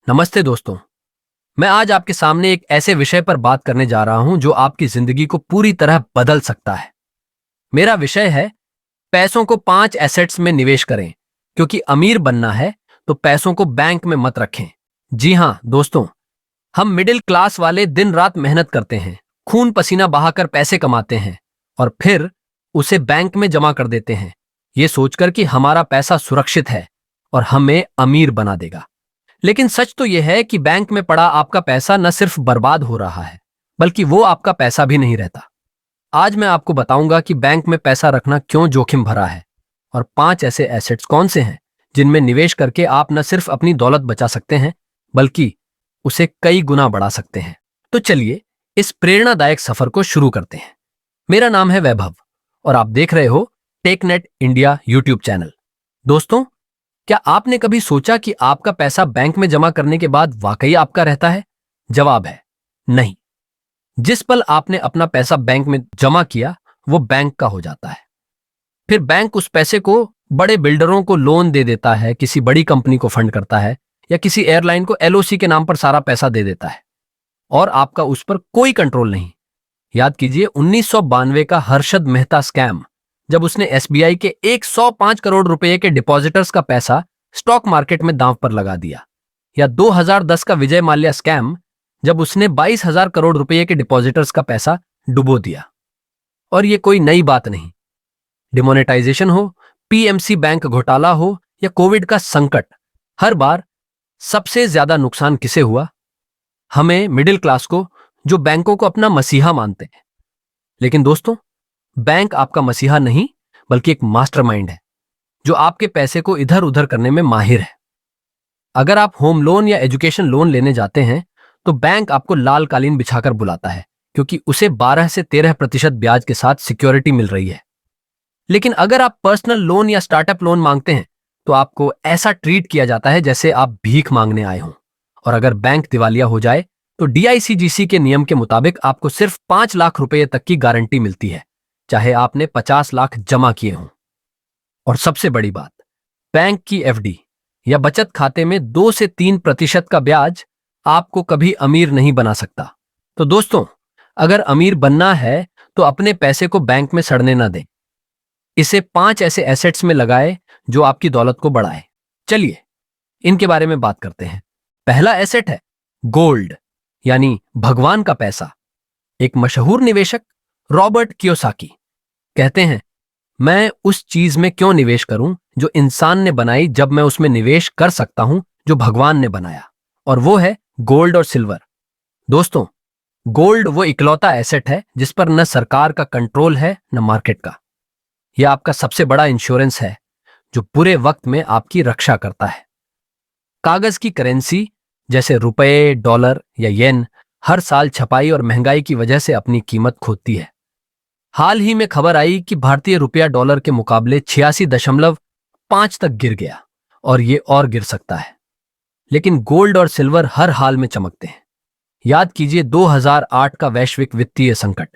नमस्ते दोस्तों। मैं आज आपके सामने एक ऐसे विषय पर बात करने जा रहा हूं जो आपकी जिंदगी को पूरी तरह बदल सकता है। मेरा विषय है पैसों को 5 एसेट्स में निवेश करें, क्योंकि अमीर बनना है तो पैसों को बैंक में मत रखें। जी हां दोस्तों, हम मिडिल क्लास वाले दिन रात मेहनत करते हैं, खून पसीना बहाकर पैसे कमाते हैं और फिर उसे बैंक में जमा कर देते हैं, ये सोचकर कि हमारा पैसा सुरक्षित है और हमें अमीर बना देगा। लेकिन सच तो यह है कि बैंक में पड़ा आपका पैसा न सिर्फ बर्बाद हो रहा है, बल्कि वो आपका पैसा भी नहीं रहता। आज मैं आपको बताऊंगा कि बैंक में पैसा रखना क्यों जोखिम भरा है और 5 ऐसे एसेट्स कौन से हैं जिनमें निवेश करके आप न सिर्फ अपनी दौलत बचा सकते हैं, बल्कि उसे कई गुना बढ़ा सकते हैं। तो चलिए इस प्रेरणादायक सफर को शुरू करते हैं। मेरा नाम है वैभव और आप देख रहे हो टेकनेट इंडिया यूट्यूब चैनल। दोस्तों, क्या आपने कभी सोचा कि आपका पैसा बैंक में जमा करने के बाद वाकई आपका रहता है? जवाब है नहीं। जिस पल आपने अपना पैसा बैंक में जमा किया, वो बैंक का हो जाता है। फिर बैंक उस पैसे को बड़े बिल्डरों को लोन दे देता है, किसी बड़ी कंपनी को फंड करता है या किसी एयरलाइन को एलओसी के नाम पर सारा पैसा दे देता है और आपका उस पर कोई कंट्रोल नहीं। याद कीजिए 1992 का हर्षद मेहता स्कैम, जब उसने एसबीआई के 105 करोड़ रुपए के डिपॉजिटर्स का पैसा स्टॉक मार्केट में दांव पर लगा दिया। या 2010 का विजय माल्या स्कैम, जब उसने 22,000 करोड़ रुपए के डिपॉजिटर्स का पैसा डुबो दिया। और ये कोई नई बात नहीं। डिमोनेटाइजेशन हो, पीएमसी बैंक घोटाला हो या कोविड का संकट, हर बार सबसे ज्यादा नुकसान किसे हुआ? हमें, मिडिल क्लास को, जो बैंकों को अपना मसीहा मानते हैं। लेकिन दोस्तों, बैंक आपका मसीहा नहीं, बल्कि एक मास्टरमाइंड है जो आपके पैसे को इधर उधर करने में माहिर है। अगर आप होम लोन या एजुकेशन लोन लेने जाते हैं तो बैंक आपको लाल कालीन बिछाकर बुलाता है, क्योंकि उसे 12 से 13% ब्याज के साथ सिक्योरिटी मिल रही है। लेकिन अगर आप पर्सनल लोन या स्टार्टअप लोन मांगते हैं तो आपको ऐसा ट्रीट किया जाता है जैसे आप भीख मांगने आए हों। और अगर बैंक दिवालिया हो जाए तो डीआईसीजीसी के नियम के मुताबिक आपको सिर्फ 5 लाख रुपए तक की गारंटी मिलती है, चाहे आपने 50 लाख जमा किए हों। और सबसे बड़ी बात, बैंक की एफडी या बचत खाते में 2 से 3% का ब्याज आपको कभी अमीर नहीं बना सकता। तो दोस्तों, अगर अमीर बनना है तो अपने पैसे को बैंक में सड़ने ना दें। इसे 5 ऐसे एसेट्स में लगाए जो आपकी दौलत को बढ़ाए। चलिए इनके बारे में बात करते हैं। पहला एसेट है गोल्ड, यानी भगवान का पैसा। एक मशहूर निवेशक रॉबर्ट कियोसाकी कहते हैं, मैं उस चीज में क्यों निवेश करूं जो इंसान ने बनाई, जब मैं उसमें निवेश कर सकता हूं जो भगवान ने बनाया, और वो है गोल्ड और सिल्वर। दोस्तों, गोल्ड वो इकलौता एसेट है जिस पर न सरकार का कंट्रोल है न मार्केट का। यह आपका सबसे बड़ा इंश्योरेंस है जो बुरे वक्त में आपकी रक्षा करता है। कागज की करेंसी जैसे रुपए, डॉलर या येन हर साल छपाई और महंगाई की वजह से अपनी कीमत खोती है। हाल ही में खबर आई कि भारतीय रुपया डॉलर के मुकाबले 86.5 तक गिर गया और ये और गिर सकता है। लेकिन गोल्ड और सिल्वर हर हाल में चमकते हैं। याद कीजिए 2008 का वैश्विक वित्तीय संकट,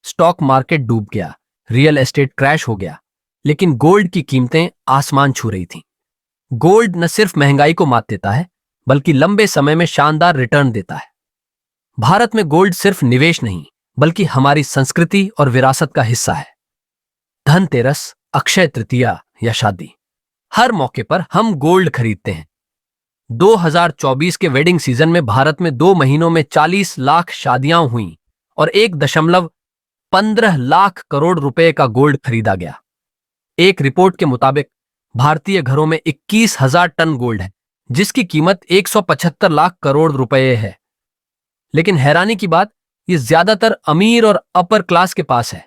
स्टॉक मार्केट डूब गया, रियल एस्टेट क्रैश हो गया, लेकिन गोल्ड की कीमतें आसमान छू रही थीं। गोल्ड न सिर्फ महंगाई को मात देता है, बल्कि लंबे समय में शानदार रिटर्न देता है। भारत में गोल्ड सिर्फ निवेश नहीं, बल्कि हमारी संस्कृति और विरासत का हिस्सा है। धनतेरस, अक्षय तृतीया या शादी, हर मौके पर हम गोल्ड खरीदते हैं। 2024 के वेडिंग सीजन में भारत में 2 महीनों में 40 लाख शादियां हुईं और 1.15 लाख करोड़ रुपए का गोल्ड खरीदा गया। एक रिपोर्ट के मुताबिक भारतीय घरों में 21,000 टन गोल्ड है, जिसकी कीमत 175 लाख करोड़ रुपए है। लेकिन हैरानी की बात, ये ज्यादातर अमीर और अपर क्लास के पास है।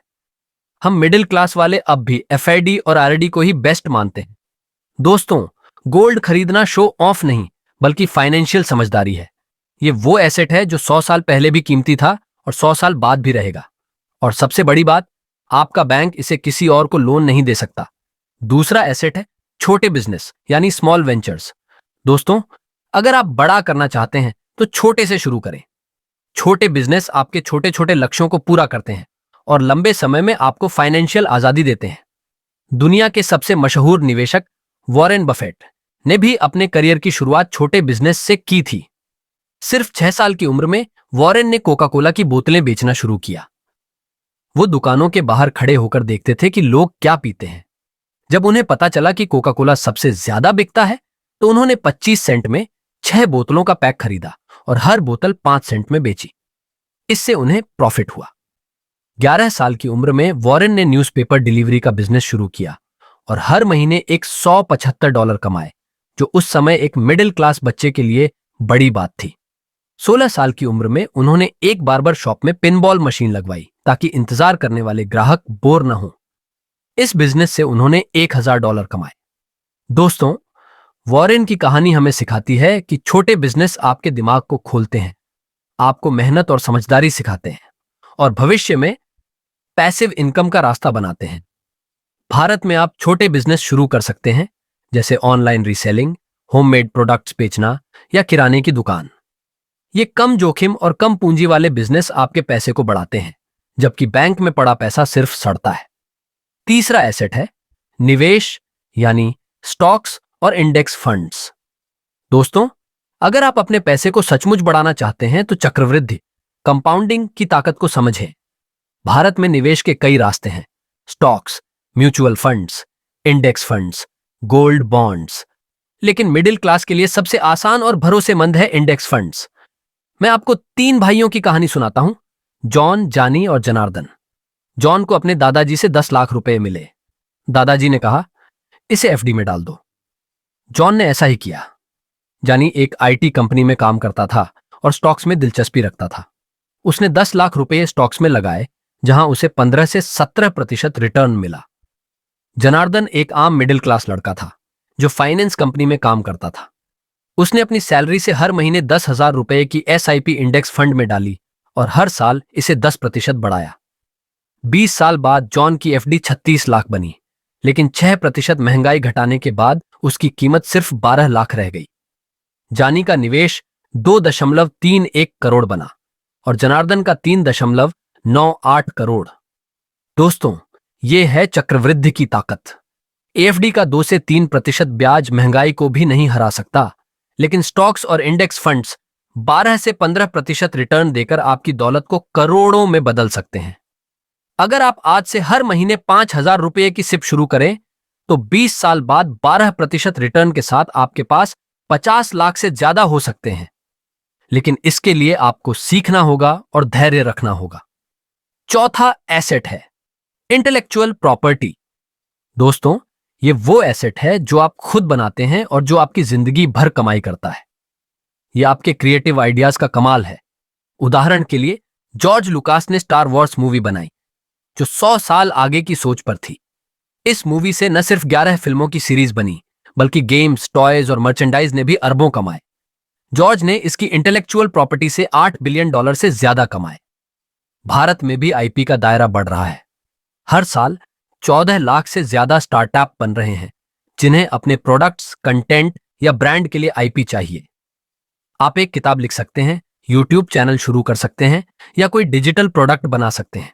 हम मिडिल क्लास वाले अब भी एफआईडी और आरडी को ही बेस्ट मानते हैं। दोस्तों, गोल्ड खरीदना शो ऑफ नहीं, बल्कि फाइनेंशियल समझदारी है। ये वो एसेट है जो 100 साल पहले भी कीमती था और 100 साल बाद भी रहेगा। और सबसे बड़ी बात, आपका बैंक इसे किसी और को लोन नहीं दे सकता। दूसरा एसेट है छोटे बिजनेस, यानी स्मॉल वेंचर्स। दोस्तों, अगर आप बड़ा करना चाहते हैं तो छोटे से शुरू करें। छोटे बिजनेस आपके छोटे छोटे लक्ष्यों को पूरा करते हैं और लंबे समय में आपको फाइनेंशियल आजादी देते हैं। दुनिया के सबसे मशहूर निवेशक वॉरेन बफेट ने भी अपने करियर की शुरुआत छोटे बिजनेस से की थी। सिर्फ 6 साल की उम्र में वॉरेन ने कोका कोला की बोतलें बेचना शुरू किया। वो दुकानों के बाहर खड़े होकर देखते थे कि लोग क्या पीते हैं। जब उन्हें पता चला कि कोका कोला सबसे ज्यादा बिकता है, तो उन्होंने 25 सेंट में 6 बोतलों का पैक खरीदा और हर बोतल 5 सेंट में बेची। इससे उन्हें प्रॉफिट हुआ। 11 साल की उम्र में वॉरेन ने न्यूज़पेपर डिलीवरी का बिजनेस शुरू किया और हर महीने एक $175 कमाए, जो उस समय एक मिडिल क्लास बच्चे के लिए बड़ी बात थी। 16 साल की उम्र में उन्होंने एक बार्बर शॉप में पिनबॉल मशीन लगवाई ताकि इंतजार करने वाले ग्राहक बोर न हो। इस बिजनेस से उन्होंने $1000 कमाए। दोस्तों, वॉरेन की कहानी हमें सिखाती है कि छोटे बिजनेस आपके दिमाग को खोलते हैं, आपको मेहनत और समझदारी सिखाते हैं और भविष्य में पैसिव इनकम का रास्ता बनाते हैं। भारत में आप छोटे बिजनेस शुरू कर सकते हैं, जैसे ऑनलाइन रीसेलिंग, होममेड प्रोडक्ट्स बेचना या किराने की दुकान। ये कम जोखिम और कम पूंजी वाले बिजनेस आपके पैसे को बढ़ाते हैं, जबकि बैंक में पड़ा पैसा सिर्फ सड़ता है। तीसरा एसेट है निवेश, यानी स्टॉक्स और इंडेक्स फंड्स। दोस्तों, अगर आप अपने पैसे को सचमुच बढ़ाना चाहते हैं तो चक्रवृद्धि, कंपाउंडिंग की ताकत को समझें। भारत में निवेश के कई रास्ते हैं: stocks, mutual funds, index funds, gold bonds. लेकिन मिडिल क्लास के लिए सबसे आसान और भरोसेमंद है इंडेक्स फंड्स। मैं आपको 3 भाइयों की कहानी सुनाता हूं, जॉन, जानी और जनार्दन। जॉन को अपने दादाजी से 10 लाख रुपए मिले। दादाजी ने कहा, इसे एफडी में डाल दो। जॉन ने ऐसा ही किया। जानी एक आईटी कंपनी में काम करता था और स्टॉक्स में दिलचस्पी रखता था। उसने 10 लाख रुपए स्टॉक्स में लगाए, जहां उसे 15 से 17% रिटर्न मिला। जनार्दन एक आम मिडिल क्लास लड़का था जो फाइनेंस कंपनी में काम करता था। उसने अपनी सैलरी से हर महीने 10,000 रुपए की एसआईपी इंडेक्स फंड में डाली और हर साल इसे 10% बढ़ाया। 20 साल बाद जॉन की एफडी 36 लाख बनी, लेकिन 6% महंगाई घटाने के बाद उसकी कीमत सिर्फ 12 लाख रह गई। जानी का निवेश 2.31 करोड़ बना और जनार्दन का 3.98 करोड़। दोस्तों, यह है चक्रवृद्धि की ताकत। एफडी का 2 से 3% ब्याज महंगाई को भी नहीं हरा सकता, लेकिन स्टॉक्स और इंडेक्स फंड्स 12 से 15% रिटर्न देकर आपकी दौलत को करोड़ों में बदल सकते हैं। अगर आप आज से हर महीने 5,000 रुपए की सिप शुरू करें, तो 20 साल बाद 12% रिटर्न के साथ आपके पास 50 लाख से ज्यादा हो सकते हैं। लेकिन इसके लिए आपको सीखना होगा और धैर्य रखना होगा। चौथा एसेट है इंटेलेक्चुअल प्रॉपर्टी। दोस्तों, ये वो एसेट है जो आप खुद बनाते हैं और जो आपकी जिंदगी भर कमाई करता है। यह आपके क्रिएटिव आइडियाज का कमाल है। उदाहरण के लिए, जॉर्ज लुकास ने स्टार वॉर्स मूवी बनाई, जो 100 साल आगे की सोच पर थी। इस मूवी से न सिर्फ 11 फिल्मों की सीरीज बनी, बल्कि गेम्स, टॉयज और मर्चेंडाइज ने भी अरबों कमाए। जॉर्ज ने इसकी इंटेलेक्चुअल प्रॉपर्टी से $8 बिलियन से ज्यादा कमाए। भारत में भी आईपी का दायरा बढ़ रहा है। हर साल 14 लाख से ज्यादा स्टार्टअप बन रहे हैं, जिन्हें अपने प्रोडक्ट्स, कंटेंट या ब्रांड के लिए आईपी चाहिए। आप एक किताब लिख सकते हैं, यूट्यूब चैनल शुरू कर सकते हैं या कोई डिजिटल प्रोडक्ट बना सकते हैं।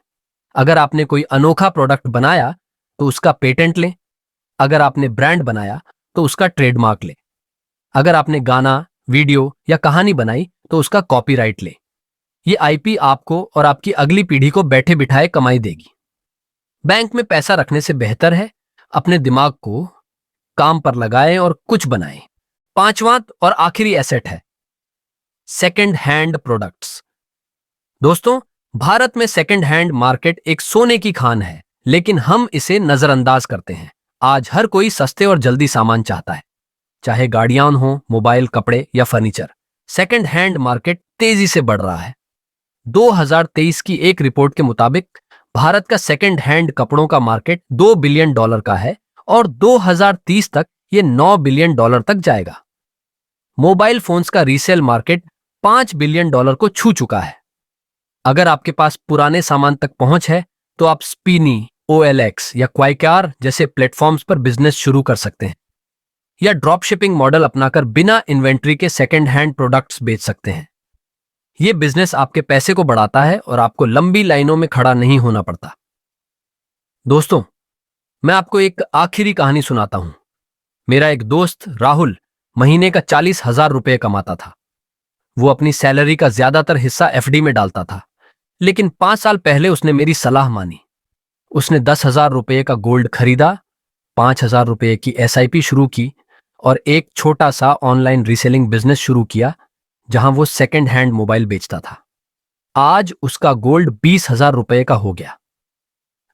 अगर आपने कोई अनोखा प्रोडक्ट बनाया तो उसका पेटेंट लें। अगर आपने ब्रांड बनाया तो उसका ट्रेडमार्क लें। अगर आपने गाना, वीडियो या कहानी बनाई तो उसका कॉपीराइट लें। ये आईपी आपको और आपकी अगली पीढ़ी को बैठे बिठाए कमाई देगी। बैंक में पैसा रखने से बेहतर है अपने दिमाग को काम पर लगाएं और कुछ बनाएं। पांचवां और आखिरी एसेट है सेकंड हैंड प्रोडक्ट्स। दोस्तों, भारत में सेकंड हैंड मार्केट एक सोने की खान है, लेकिन हम इसे नजरअंदाज करते हैं। आज हर कोई सस्ते और जल्दी सामान चाहता है, चाहे गाड़ियां हो, मोबाइल, कपड़े या फर्नीचर। सेकंड हैंड मार्केट तेजी से बढ़ रहा है। 2023 की एक रिपोर्ट के मुताबिक भारत का सेकंड हैंड कपड़ों का मार्केट $2 बिलियन का है और 2030 तक ये $9 बिलियन तक जाएगा। मोबाइल फोन्स का रीसेल मार्केट $5 बिलियन को छू चुका है। अगर आपके पास पुराने सामान तक पहुंच है तो आप स्पीनी, OLX या क्वाइकार जैसे प्लेटफॉर्म्स पर बिजनेस शुरू कर सकते हैं, या ड्रॉप शिपिंग मॉडल अपनाकर बिना इन्वेंट्री के सेकंड हैंड प्रोडक्ट्स बेच सकते हैं। यह बिजनेस आपके पैसे को बढ़ाता है और आपको लंबी लाइनों में खड़ा नहीं होना पड़ता। दोस्तों, मैं आपको एक आखिरी कहानी सुनाता हूं। मेरा एक दोस्त राहुल महीने का 40,000 रुपये कमाता था। वो अपनी सैलरी का ज्यादातर हिस्सा एफडी में डालता था। लेकिन 5 साल पहले उसने मेरी सलाह मानी। उसने 10,000 रुपये का गोल्ड खरीदा, 5,000 रुपये की एसआईपी शुरू की और एक छोटा सा ऑनलाइन रीसेलिंग बिजनेस शुरू किया जहां वो सेकेंड हैंड मोबाइल बेचता था। आज उसका गोल्ड 20,000 रुपये का हो गया।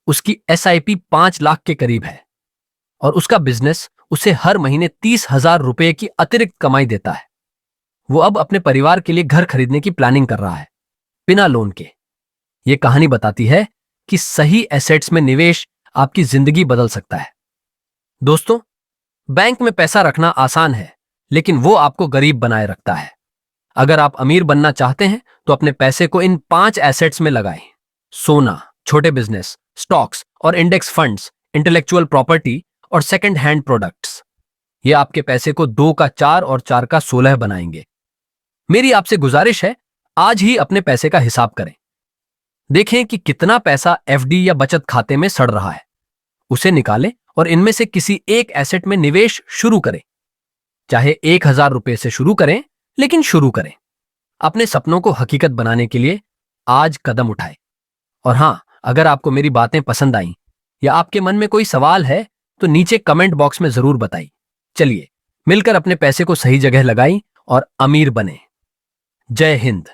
उसकी एसआईपी 5 लाख के करीब है और उसका बिजनेस उसे हर महीने 30,000 रुपये की अतिरिक्त कमाई देता है। वो अब अपने परिवार के लिए घर खरीदने की प्लानिंग कर रहा है, बिना लोन के। ये कहानी बताती है कि सही एसेट्स में निवेश आपकी जिंदगी बदल सकता है। दोस्तों, बैंक में पैसा रखना आसान है, लेकिन वो आपको गरीब बनाए रखता है। अगर आप अमीर बनना चाहते हैं तो अपने पैसे को इन 5 एसेट्स में लगाएं। सोना, छोटे बिजनेस, स्टॉक्स और इंडेक्स फंड्स, इंटेलेक्चुअल प्रॉपर्टी और सेकंड हैंड प्रोडक्ट्स। ये आपके पैसे को 2 का 4 और 4 का 16 बनाएंगे। मेरी आपसे गुजारिश है, आज ही अपने पैसे का हिसाब करें। देखें कि कितना पैसा एफडी या बचत खाते में सड़ रहा है। उसे निकालें और इनमें से किसी एक एसेट में निवेश शुरू करें। चाहे 1,000 रुपए से शुरू करें, लेकिन शुरू करें। अपने सपनों को हकीकत बनाने के लिए आज कदम उठाएं। और हां, अगर आपको मेरी बातें पसंद आईं या आपके मन में कोई सवाल है तो नीचे कमेंट बॉक्स में जरूर बताइए। चलिए मिलकर अपने पैसे को सही जगह लगाएं और अमीर बने। जय हिंद।